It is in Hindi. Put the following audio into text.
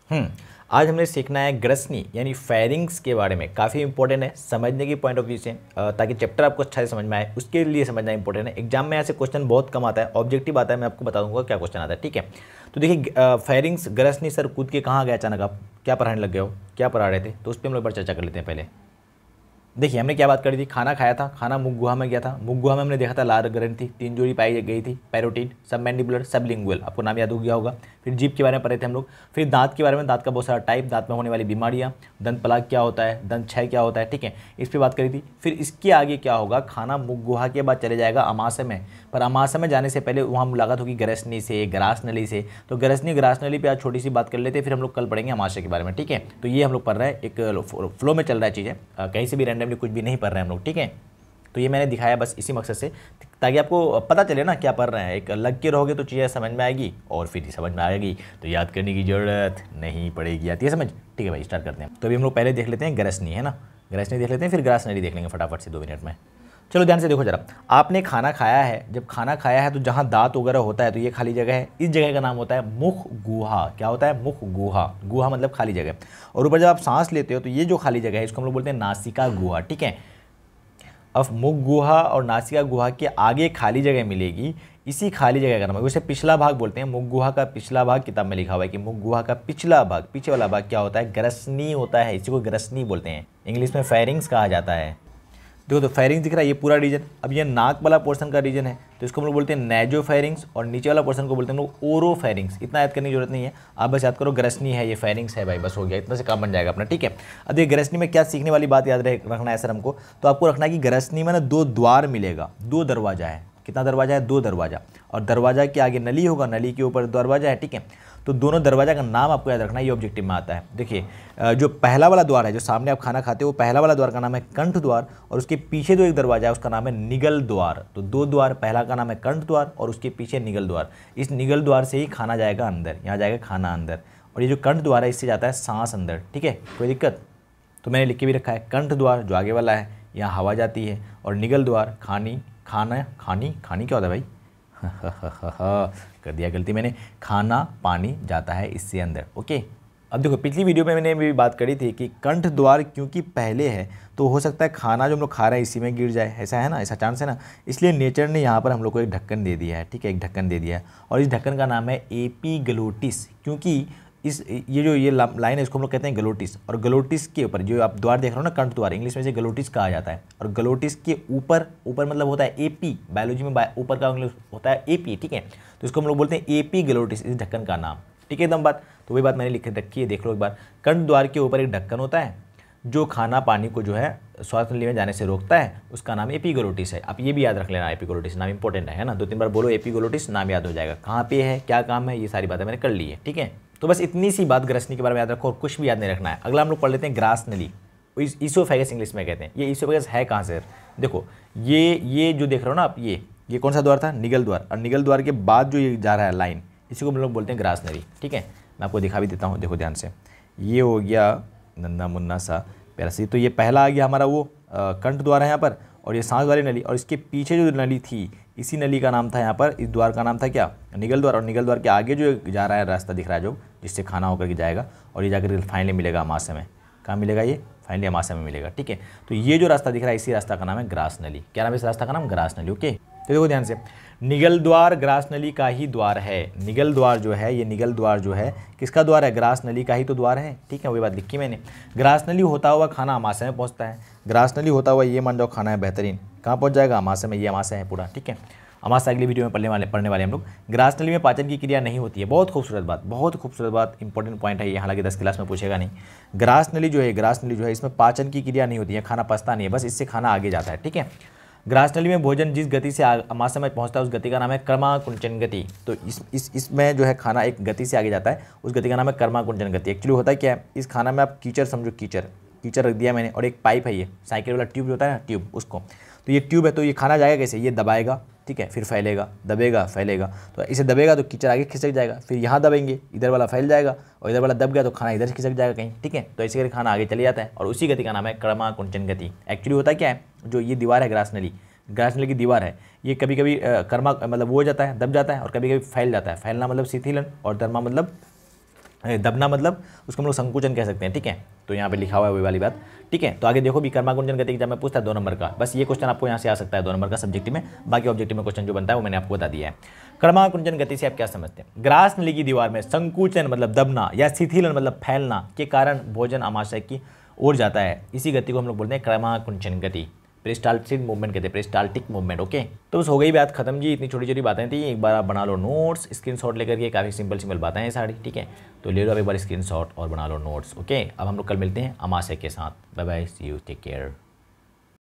आज हमने सीखना है ग्रसनी यानी फेरिंग्स के बारे में। काफ़ी इंपॉर्टेंट है समझने की पॉइंट ऑफ व्यू से, ताकि चैप्टर आपको अच्छा से समझ में आए, उसके लिए समझना इंपॉर्टेंट है। एग्जाम में ऐसे क्वेश्चन बहुत कम आता है, ऑब्जेक्टिव आता है, मैं आपको बता दूंगा क्या क्वेश्चन आता है, ठीक है। तो देखिए फेरिंग्स ग्रसनी सर कूद के कहाँ गया अचानक, आप क्या पढ़ाने लग गए हो, क्या पढ़ा रहे थे, तो उस पर हम लोग एक बार चर्चा कर लेते हैं। पहले देखिए हमने क्या बात करी थी, खाना खाया था, खाना मुख गुहा में गया था, मुख गुहा में हमने देखा था लार ग्रंथि 3 जोड़ी पाई गई थी, पैरोटीन, सबमैंडिबुलर, सबलिंगुअल, आपको नाम याद हो गया होगा। फिर जीभ के बारे में पढ़े थे हम लोग। फिर दांत के बारे में, दांत का बहुत सारा टाइप, दांत में होने वाली बीमारियां, दंत पलाग क्या होता है, दंत क्षय क्या होता है, ठीक है, इस पर बात करी थी। फिर इसके आगे क्या होगा, खाना मुख गुहा के बाद चले जाएगा अमाशय में, पर अमाशय में जाने से पहले वहाँ मुलाकात होगी ग्रसनी से, ग्रास नली से। तो ग्रसनी ग्रास नली पे आज छोटी सी बात कर लेते हैं, फिर हम लोग कल पढ़ेंगे अमाशय के बारे में, ठीक है। तो ये हम लोग पढ़ रहे हैं, एक फ्लो में चल रहा है चीज़ें, कहीं से भी रैंडमली कुछ भी नहीं पढ़ रहे हैं हम लोग, ठीक है। तो ये मैंने दिखाया बस इसी मकसद से, ताकि आपको पता चले ना क्या पढ़ रहे हैं। एक लग के रहोगे तो चीज़ें समझ में आएगी, और फिर समझ में आएगी तो याद करने की ज़रूरत नहीं पड़ेगी। आती है समझ, ठीक है भाई, स्टार्ट करते हैं। तो अभी हम लोग पहले देख लेते हैं ग्रसनी, है ना, ग्रसनी देख लेते हैं, फिर ग्रास नली देख लेंगे फटाफट से 2 मिनट में। चलो ध्यान से देखो जरा, आपने खाना खाया है, जब खाना खाया है तो जहाँ दांत वगैरह होता है तो ये खाली जगह है, इस जगह का नाम होता है मुख गुहा। क्या होता है, मुख गुहा, गुहा मतलब खाली जगह। और ऊपर जब आप सांस लेते हो तो ये जो खाली जगह है इसको हम लोग बोलते हैं नासिका गुहा, ठीक है। अब मुख गुहा और नासिका गुहा के आगे खाली जगह मिलेगी, इसी खाली जगह का नाम है, उसे पिछला भाग बोलते हैं। मुख गुहा का पिछला भाग, किताब में लिखा हुआ है कि मुख गुहा का पिछला भाग, पीछे वाला भाग क्या होता है, ग्रसनी होता है, इसी को ग्रसनी बोलते हैं, इंग्लिश में फेरिंग्स कहा जाता है। देखो तो फेरिंग्स दिख रहा है, ये पूरा रीजन। अब ये नाक वाला पोर्शन का रीजन है, तो इसको हम लोग बोलते हैं नेजो फेरिंग्स, और नीचे वाला पोर्शन को बोलते हैं हम लोग ओरो फेरिंग्स। इतना याद करने की जरूरत नहीं है, आप बस याद करो ग्रसनी है, ये फेरिंग्स है भाई, बस हो गया, इतना से काम बन जाएगा अपना, ठीक है। अब देखिए ग्रसनी में क्या सीखने वाली बात याद रखना है सर हमको, तो आपको रखना है कि ग्रसनी में ना 2 द्वार मिलेगा, 2 दरवाजा है। कितना दरवाजा है, 2 दरवाजा, और दरवाजा के आगे नली होगा, नली के ऊपर दरवाजा है, ठीक है। तो दोनों दरवाजा का नाम आपको याद रखना है, ये ऑब्जेक्टिव में आता है। देखिए जो पहला वाला द्वार है, जो सामने आप खाना खाते हो, वो पहला वाला द्वार का नाम है कंठ द्वार, और उसके पीछे जो एक दरवाजा है उसका नाम है निगल द्वार। तो 2 द्वार, पहला का नाम है कंठ द्वार और उसके पीछे निगल द्वार। इस निगल द्वार से ही खाना जाएगा अंदर, यहाँ जाएगा खाना अंदर, और ये जो कंठ द्वार है इससे जाता है सांस अंदर, ठीक है, कोई दिक्कत। तो मैंने लिख के भी रखा है, कंठ द्वार जो आगे वाला है यहाँ हवा जाती है, और निगल द्वार खानी, खाना, खानी, खानी क्या होता है भाई कर दिया गलती मैंने, खाना पानी जाता है इससे अंदर, ओके। अब देखो पिछली वीडियो में मैंने भी बात करी थी कि कंठ द्वार क्योंकि पहले है तो हो सकता है खाना जो हम लोग खा रहे हैं इसी में गिर जाए, ऐसा है ना, ऐसा चांस है ना, इसलिए नेचर ने यहाँ पर हम लोग को एक ढक्कन दे दिया है, ठीक है, एक ढक्कन दे दिया है, और इस ढक्कन का नाम है एपीग्लोटिस। क्योंकि ये लाइन है, इसको हम लोग कहते हैं ग्लोटिस, और ग्लोटिस के ऊपर जो आप द्वार देख रहे हो ना, कंठ द्वार, इंग्लिश में से ग्लोटिस कहा जाता है, और ग्लोटिस के ऊपर, ऊपर मतलब होता है एपी, बायोलॉजी में ऊपर का इंग्लिश होता है एपी, ठीक है। तो इसको हम लोग बोलते हैं एपीग्लोटिस, इस ढक्कन का नाम, ठीक है, एकदम बात। तो वही बात मैंने लिख रखी है, देख लो एक बार। कंठ द्वार के ऊपर एक ढक्कन होता है जो खाना पानी को जो है स्वास्थ्य नली में जाने से रोकता है, उसका नाम एपीग्लोटिस है। आप ये भी याद रख लेना, एपीग्लोटिस नाम इंपॉर्टेंट है ना, 2-3 बार बोलो एपीग्लोटिस, नाम याद हो जाएगा। कहाँ पे है, क्या काम है, ये सारी बातें मैंने कर ली है, ठीक है। तो बस इतनी सी बात ग्रसनी के बारे में याद रखो, और कुछ भी याद नहीं रखना है। अगला हम लोग पढ़ लेते हैं ग्रास नली, ईसोफेगस इंग्लिश में कहते हैं। ये ईसोफेगस है कहाँ से, देखो ये जो देख रहे हो ना आप, ये कौन सा द्वार था, निगल द्वार, और निगल द्वार के बाद जो ये जा रहा है लाइन, इसी को हम लोग बोलते हैं ग्रास नली, ठीक है। मैं आपको दिखा भी देता हूँ, देखो ध्यान से, ये हो गया नन्ना मुन्ना सा प्यारा सी, तो ये पहला आ गया हमारा वो कंठ द्वार है यहाँ पर, और ये सांस वाली नली, और इसके पीछे जो नली थी, इसी नली का नाम था यहाँ पर, इस द्वार का नाम था क्या, निगल द्वार, और निगल द्वार के आगे जो जा रहा है रास्ता दिख रहा है जो, जिससे खाना होकर के जाएगा, और ये जाकर फाइनली मिलेगा अमाशय में। कहाँ मिलेगा ये, फाइनली अमाशय में मिलेगा, ठीक है। तो ये जो रास्ता दिख रहा है इसी रास्ता का नाम है ग्रास नली। क्या नाम है इस रास्ता का नाम, ग्रास नली, ओके। तो देखो ध्यान से, निगल द्वार ग्रास नली का ही द्वार है। निगल द्वार जो है, ये निगल द्वार जो है किसका द्वार है, ग्रास नली का ही तो द्वार है, ठीक है, वही बात लिखी मैंने। ग्रास नली होता हुआ खाना अमाशय में पहुंचता है, ग्रास नली होता हुआ ये मान जाओ खाना है बेहतरीन, कहाँ पहुंच जाएगा, अमाशय में। ये अमाशय है पूरा, ठीक है। अमाशय अगली वीडियो में पढ़ने वाले हम लोग। ग्रास नली में पाचन की क्रिया नहीं होती है, बहुत खूबसूरत बात, बहुत खूबसूरत बात, इंपॉर्टेंट पॉइंट है ये, हालांकि 10 क्लास में पूछेगा नहीं। ग्रास नली जो है इसमें पाचन की क्रिया नहीं होती है, खाना पचता नहीं है, बस इससे खाना आगे जाता है, ठीक है। ग्रास नली में भोजन जिस गति से अमाशय में पहुंचता है उस गति का नाम है कर्माकुंचन गति। तो इसमें जो है खाना एक गति से आगे जाता है, उस गति का नाम है कर्माकुंचन गति। एक्चुअली होता है क्या है, इस खाना में आप कीचड़ समझो, कीचड़ रख दिया मैंने, और एक पाइप है, ये साइकिल वाला ट्यूब जो होता है ना, ट्यूब, उसको, तो ये ट्यूब है, तो ये खाना जाएगा कैसे, ये दबाएगा, ठीक है, फिर फैलेगा, दबेगा, फैलेगा, तो इसे दबेगा तो कीचड़ आगे खिसक जाएगा, फिर यहाँ दबेंगे, इधर वाला फैल जाएगा, और इधर वाला दब गया तो खाना इधर से खिसक जाएगा कहीं, ठीक है। तो इसी करके खाना आगे चले जाता है, और उसी गति का नाम है कर्माकुंचन गति। एक्चुअली होता क्या है, जो ये दीवार है ग्रास नली की दीवार है, ये कभी कभी कर्मा मतलब वो हो जाता है, दब जाता है, और कभी कभी फैल जाता है। फैलना मतलब शिथिलन, और धर्मा मतलब दबना मतलब उसको हम लोग संकुचन कह सकते हैं, ठीक है। तो यहाँ पे लिखा हुआ है वही वाली बात, ठीक है। तो आगे देखो भी कर्माकुंचन गति एग्जाम में पूछता है 2 नंबर का, बस ये क्वेश्चन आपको यहाँ से आ सकता है 2 नंबर का सब्जेक्टिव में। बाकी ऑब्जेक्टिव में क्वेश्चन जो बनता है वो मैंने आपको बता दिया है। कर्माकुंचन गति से आप क्या समझते हैं? ग्रास नली की दीवार में संकुचन मतलब दबना या शिथिलन मतलब फैलना के कारण भोजन आमाशय की ओर जाता है, इसी गति को हम लोग बोलते हैं कर्माकुंचन गति। पेरिस्टाल्टिक मूवमेंट कहते हैं, पेरिस्टाल्टिक मूवमेंट, ओके। तो बस हो गई बात खत्म जी, इतनी छोटी छोटी बातें थी। एक बार आप बना लो नोट्स, स्क्रीनशॉट लेकर के, काफ़ी सिंपल बातें हैं सारी, ठीक है। तो ले लो अब एक बार स्क्रीनशॉट और बना लो नोट्स, ओके। अब हम लोग कल मिलते हैं अमाशय के साथ। Bye bye, see you, take care.